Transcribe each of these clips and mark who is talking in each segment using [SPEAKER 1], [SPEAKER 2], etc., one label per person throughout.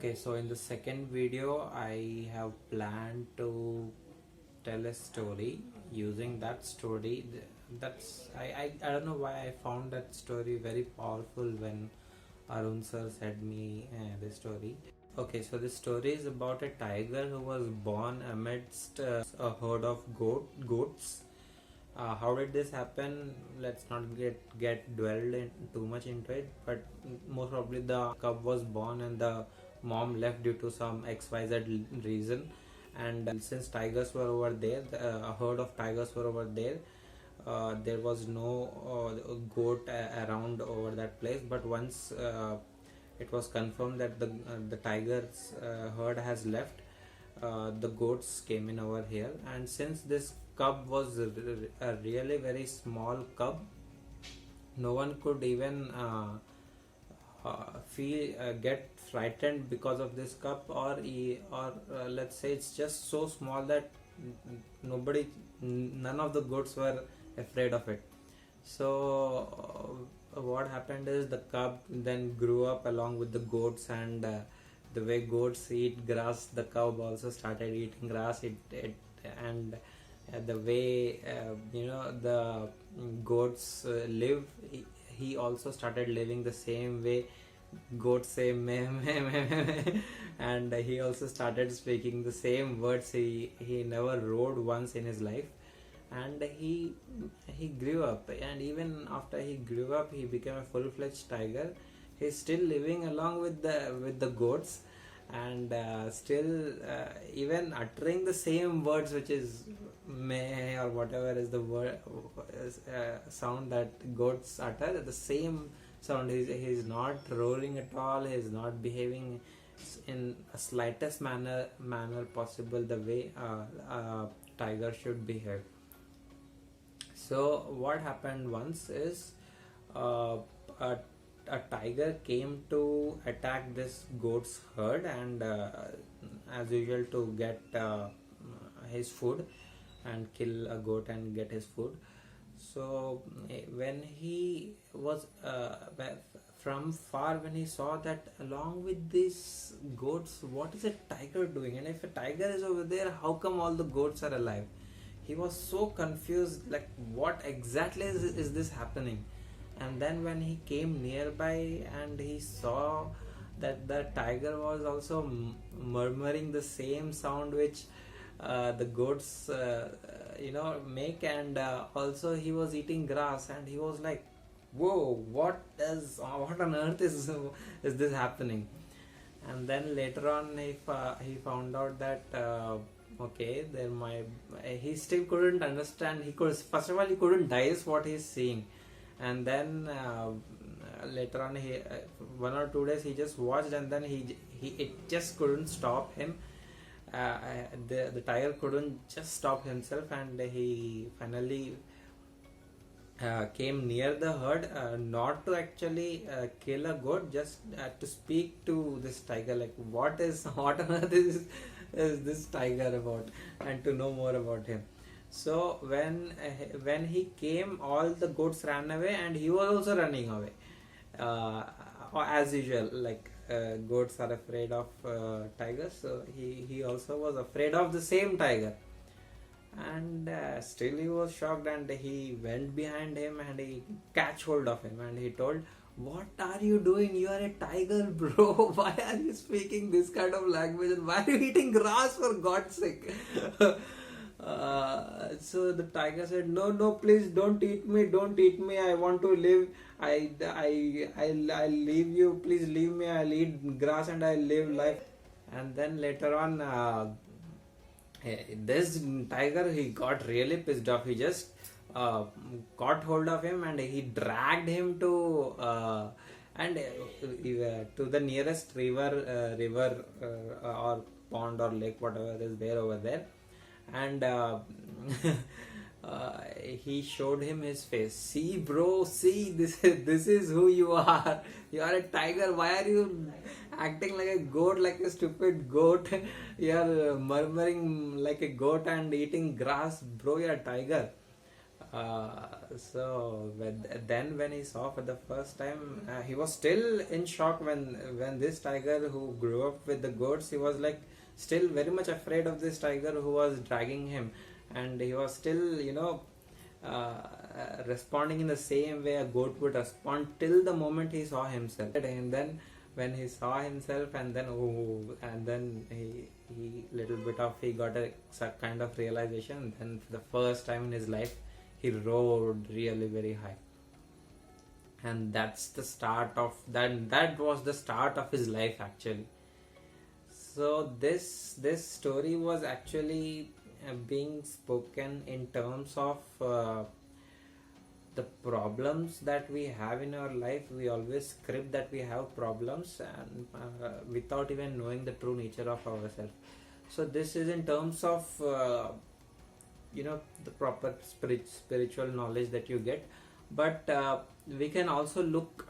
[SPEAKER 1] Okay, so in the second video, I have planned to tell a story using that story. I don't know why I found that story very powerful when Arun sir said me the story. Okay, so the story is about a tiger who was born amidst a herd of goats. How did this happen? Let's not get dwelled in too much into it, but most probably the cub was born and the mom left due to some XYZ reason. And since tigers were over there, a herd of tigers were over there. There was no goat around over that place. But once it was confirmed that the tigers herd has left, the goats came in over here. And since this cub was a really very small cub, no one could even get frightened because of this cub, or let's say it's just so small that none of the goats were afraid of it. So what happened is the cub then grew up along with the goats, and the way goats eat grass, the cub also started eating grass. And the way the goats live, he also started living the same way goats say meh, meh, meh, meh, meh. And he also started speaking the same words. He never rode once in his life, and he grew up. And even after he grew up, he became a full-fledged tiger. He's still living along with the goats, and still even uttering the same words, which is meh or whatever is the word sound that goats utter. The same sound. He's not roaring at all. He's not behaving in a slightest manner possible the way tiger should behave. So what happened once is a tiger came to attack this goat's herd, and as usual to get his food and kill a goat and get his food. So when he was from far, when he saw that along with these goats, what is a tiger doing? And if a tiger is over there, how come all the goats are alive? He was so confused, like what exactly is this happening? And then when he came nearby and he saw that the tiger was also murmuring the same sound which the goats make, and also he was eating grass, and he was like, whoa, what on earth is this happening? And then later on he found out that okay, he still couldn't understand. First of all, he couldn't digest what he's seeing. And then later on, 1 or 2 days he just watched, and then it just couldn't stop him. The tiger couldn't just stop himself, and he finally came near the herd, not to actually kill a goat, just to speak to this tiger, like what on earth is this tiger about, and to know more about him. So when he came, all the goats ran away, and he was also running away, as usual. Like goats are afraid of tigers, so he also was afraid of the same tiger. And still he was shocked, and he went behind him and he catch hold of him, and he told, what are you doing? You are a tiger, bro. Why are you speaking this kind of language, and why are you eating grass, for God's sake? So the tiger said, no, please don't eat me, I want to live. I'll leave you, please leave me, I'll eat grass and I'll live life. And then later on, this tiger, he got really pissed off. He just caught hold of him, and he dragged him to the nearest river or pond or lake, whatever is there over there. And he showed him his face. See, bro, see, this is who you are. You are a tiger. Why are you acting like a goat, like a stupid goat? You are murmuring like a goat and eating grass, bro. You are a tiger. Then when he saw for the first time, he was still in shock when this tiger who grew up with the goats, he was like still very much afraid of this tiger who was dragging him, and he was still, responding in the same way a goat would respond till the moment he saw himself. And then when he saw himself, and then he little bit of he got a kind of realization. Then for the first time in his life, he roared really very high, and that's the start of that was the start of his life actually. So this story was actually being spoken in terms of the problems that we have in our life. We always script that we have problems, and without even knowing the true nature of ourselves. So this is in terms of the proper spiritual knowledge that you get. But we can also look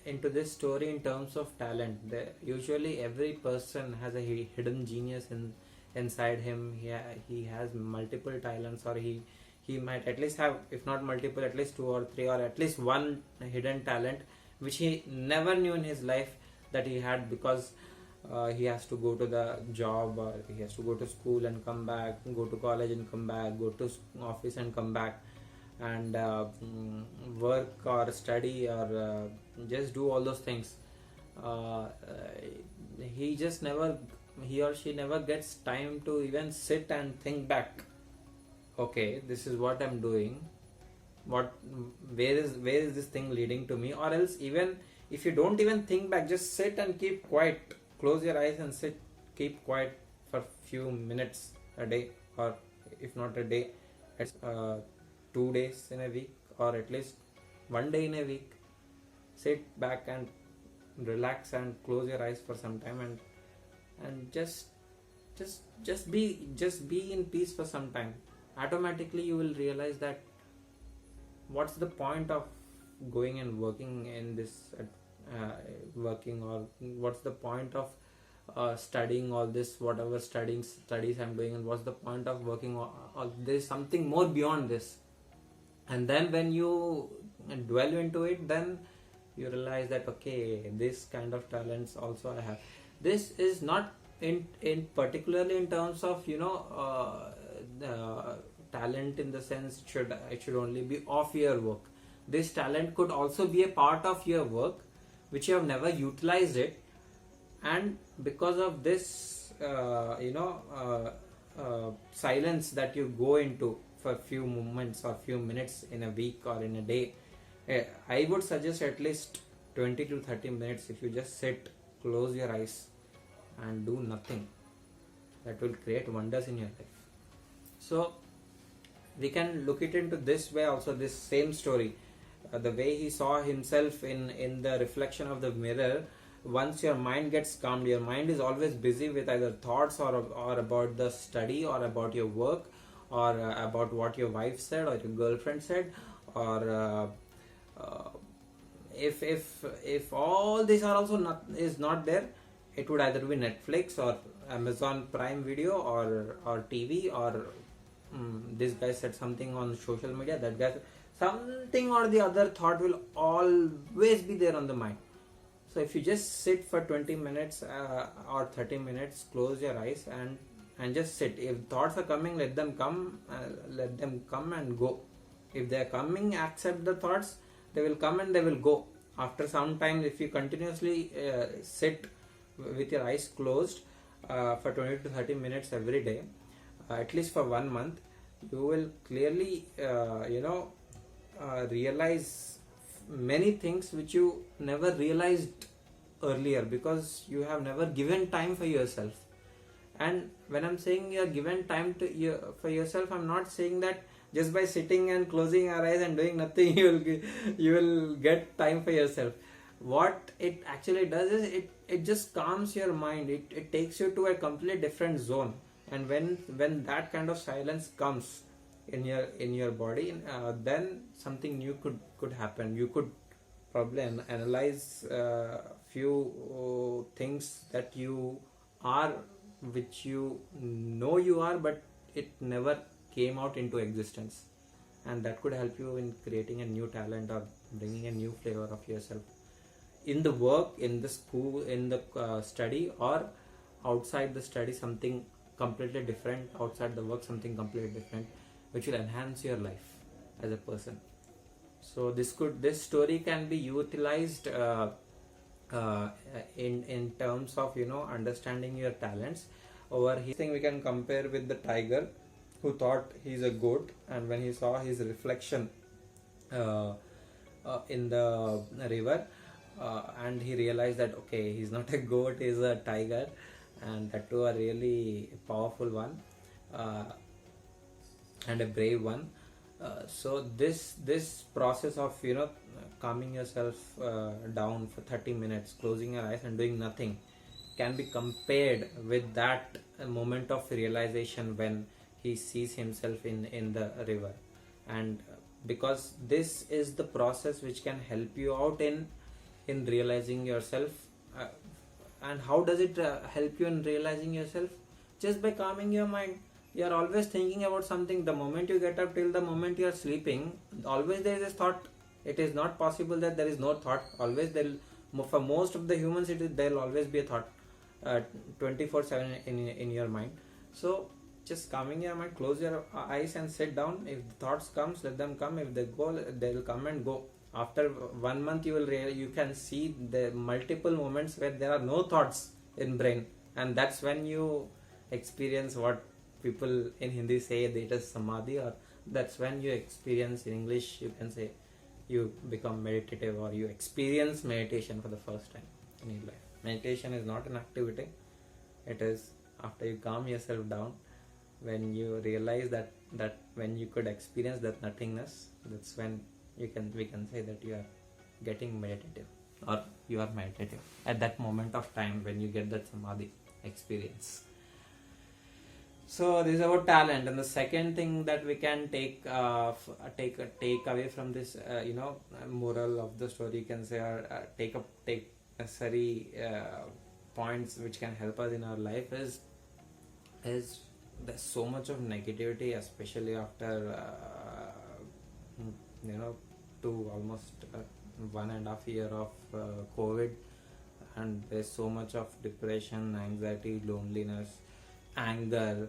[SPEAKER 1] into this story in terms of talent. Usually every person has a hidden genius inside him. He has multiple talents, or he might at least have, if not multiple, at least two or three, or at least one hidden talent which he never knew in his life that he had, because he has to go to the job, or he has to go to school and come back, go to college and come back, go to office and come back, and work or study, or just do all those things. He or she never gets time to even sit and think back, okay, this is what I'm doing, where is this thing leading to me? Or else, even if you don't even think back, just sit and keep quiet, close your eyes and keep quiet for few minutes a day, or if not a day, it's 2 days in a week, or at least 1 day in a week. Sit back and relax and close your eyes for some time, and just be in peace for some time. Automatically you will realize that what's the point of going and working in this working, or what's the point of studying all this, whatever studies I'm doing, and what's the point of working, or there's something more beyond this. And then when you dwell into it, then you realize that, okay, this kind of talents also I have. This is not in particularly in terms of talent in the sense it should only be of your work. This talent could also be a part of your work which you have never utilized it, and because of this silence that you go into for few moments or few minutes in a week or in a day, I would suggest at least 20 to 30 minutes. If you just sit, close your eyes and do nothing, that will create wonders in your life. So we can look it into this way also, this same story, the way he saw himself in the reflection of the mirror. Once your mind gets calmed, your mind is always busy with either thoughts or about the study, or about your work, or about what your wife said or your girlfriend said, or if all these are also not there, it would either be Netflix or Amazon Prime Video, or TV, or this guy said something on social media, that guy said something, or the other thought will always be there on the mind. So if you just sit for 20 minutes or 30 minutes, close your eyes and just sit. If thoughts are coming, let them come and go. If they are coming, accept the thoughts, they will come and they will go. After some time, if you continuously sit with your eyes closed for 20 to 30 minutes every day, at least for 1 month, you will clearly realize many things which you never realized earlier, because you have never given time for yourself. And when I'm saying you are given time for yourself, I'm not saying that just by sitting and closing your eyes and doing nothing you will get time for yourself. What it actually does is it just calms your mind. It takes you to a completely different zone. And when that kind of silence comes in your body, then something new could happen. You could probably analyze few things that you are, which you know you are, but it never came out into existence. and that could help you in creating a new talent or bringing a new flavor of yourself in the work, in the school, in the study, or outside the study, something completely different, outside the work something completely different, which will enhance your life as a person. So this story can be utilized in terms of understanding your talents. Over here thing we can compare with the tiger who thought he's a goat, and when he saw his reflection uh, in the river, and he realized that okay, he's not a goat, he's a tiger, and that too a really powerful one, uh, and a brave one. So this process of calming yourself down for 30 minutes, closing your eyes and doing nothing, can be compared with that moment of realization when he sees himself in the river. And because this is the process which can help you out in realizing yourself. And how does it help you in realizing yourself? Just by calming your mind. You are always thinking about something. The moment you get up till the moment you are sleeping, always there is a thought. It is not possible that there is no thought. Always there, for most of the humans, there will always be a thought 24/7 in your mind. So just calming your mind, close your eyes and sit down. If the thoughts comes, let them come. If they go, they will come and go. After 1 month, you can see the multiple moments where there are no thoughts in brain, and that's when you experience what people in Hindi say that it is samadhi, or that's when you experience, in English you can say, you become meditative, or you experience meditation for the first time in your life. Meditation is not an activity. It is after you calm yourself down, when you realize that when you could experience that nothingness, that's when we can say that you are getting meditative, or you are meditative at that moment of time when you get that samadhi experience. So this is about talent. And the second thing that we can take away from this moral of the story, you can say, or take necessary points which can help us in our life, is there's so much of negativity, especially after almost 1.5 years of COVID, and there's so much of depression, anxiety, loneliness, anger.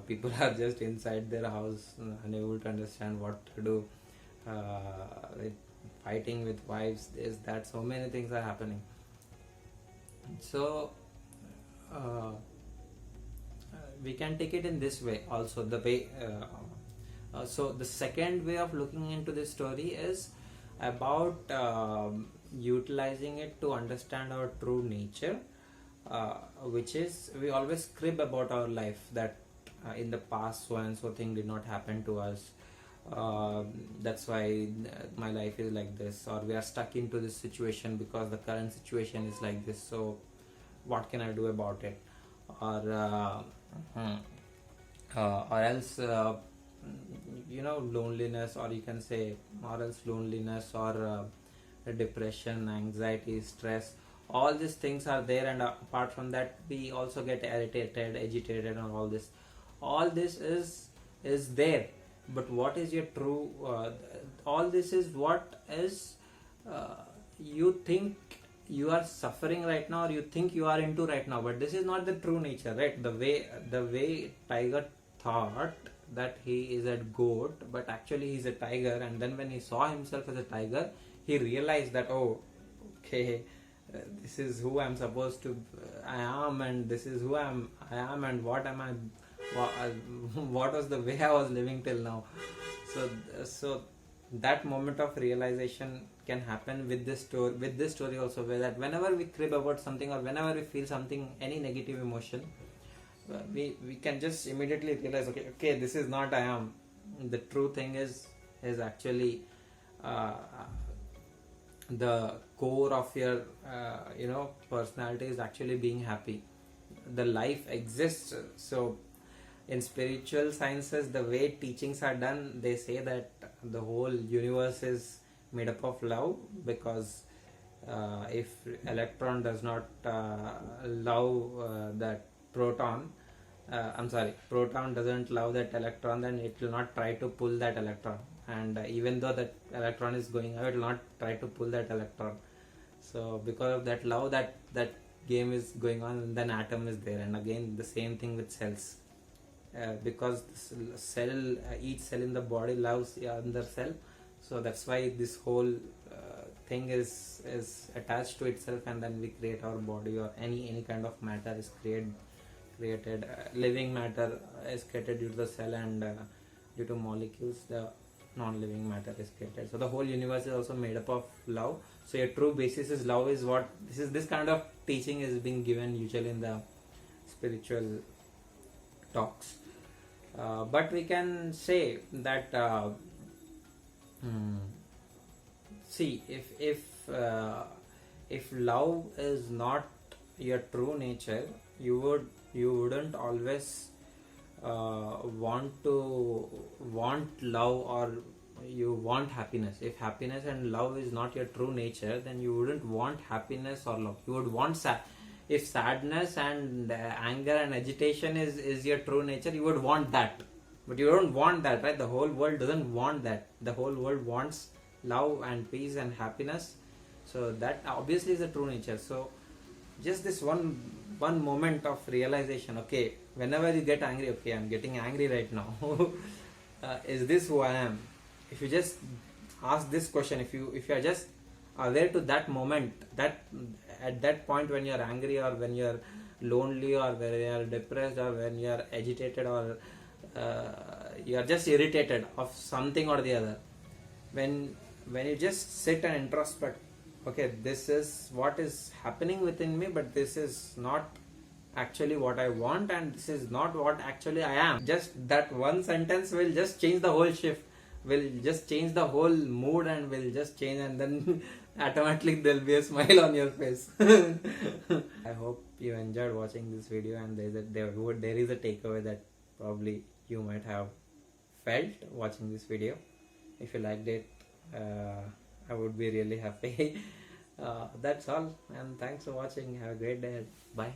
[SPEAKER 1] People are just inside their house, unable to understand what to do, fighting with wives, this, that, so many things are happening. So we can take it in this way also, the way so the second way of looking into this story is about utilizing it to understand our true nature, which is, we always crib about our life, that in the past so and so thing did not happen to us, that's why my life is like this, or we are stuck into this situation because the current situation is like this, so what can I do about it? Or else loneliness, or you can say, or else loneliness, or depression, anxiety, stress, all these things are there. And apart from that, we also get irritated, agitated, and all this is there. But what is your true all this is what is you think you are suffering right now, or you think you are into right now, but this is not the true nature, right? The way tiger thought that he is a goat, but actually he's a tiger, and then when he saw himself as a tiger, he realized that, oh, okay, this is who I'm supposed to I am, and this is who I am, and what am I, what was the way I was living till now. So that moment of realization can happen with this story also, where that whenever we crib about something, or whenever we feel something, any negative emotion, we can just immediately realize, okay, this is not I am. The true thing is actually the core of your personality is actually being happy. The life exists. So in spiritual sciences, the way teachings are done, they say that the whole universe is made up of love, because if electron does not love that proton, I'm sorry, proton doesn't love that electron, then it will not try to pull that electron. And even though that electron is going out, it will not try to pull that electron. So because of that love, that game is going on, and then atom is there. And again, the same thing with cells. Because this cell, each cell in the body loves another cell, so that's why this whole thing is attached to itself, and then we create our body, or any kind of matter is created. Living matter is created due to the cell, and due to molecules the non-living matter is created. So the whole universe is also made up of love. So your true basis is love, is what this kind of teaching is being given usually in the spiritual talks. But we can say that see, if love is not your true nature, you wouldn't always want love, or you want happiness. If happiness and love is not your true nature, then you wouldn't want happiness or love. You would want if sadness and anger and agitation is your true nature, you would want that. But you don't want that, right? The whole world doesn't want that. The whole world wants love and peace and happiness. So that obviously is the true nature. So just this one moment of realization, okay, whenever you get angry, okay, I'm getting angry right now. Is this who I am? If you just ask this question, if you are just aware to that moment, that at that point when you're angry, or when you're lonely, or when you're depressed, or when you're agitated, or you're just irritated of something or the other, when you just sit and introspect, okay, this is what is happening within me, but this is not actually what I want, and this is not what actually I am. Just that one sentence will just change the whole shift, will just change the whole mood, and will just change, and then automatically there'll be a smile on your face. I hope you enjoyed watching this video, and there is a takeaway that probably you might have felt watching this video. If you liked it, I would be really happy. That's all, and thanks for watching. Have a great day. Bye.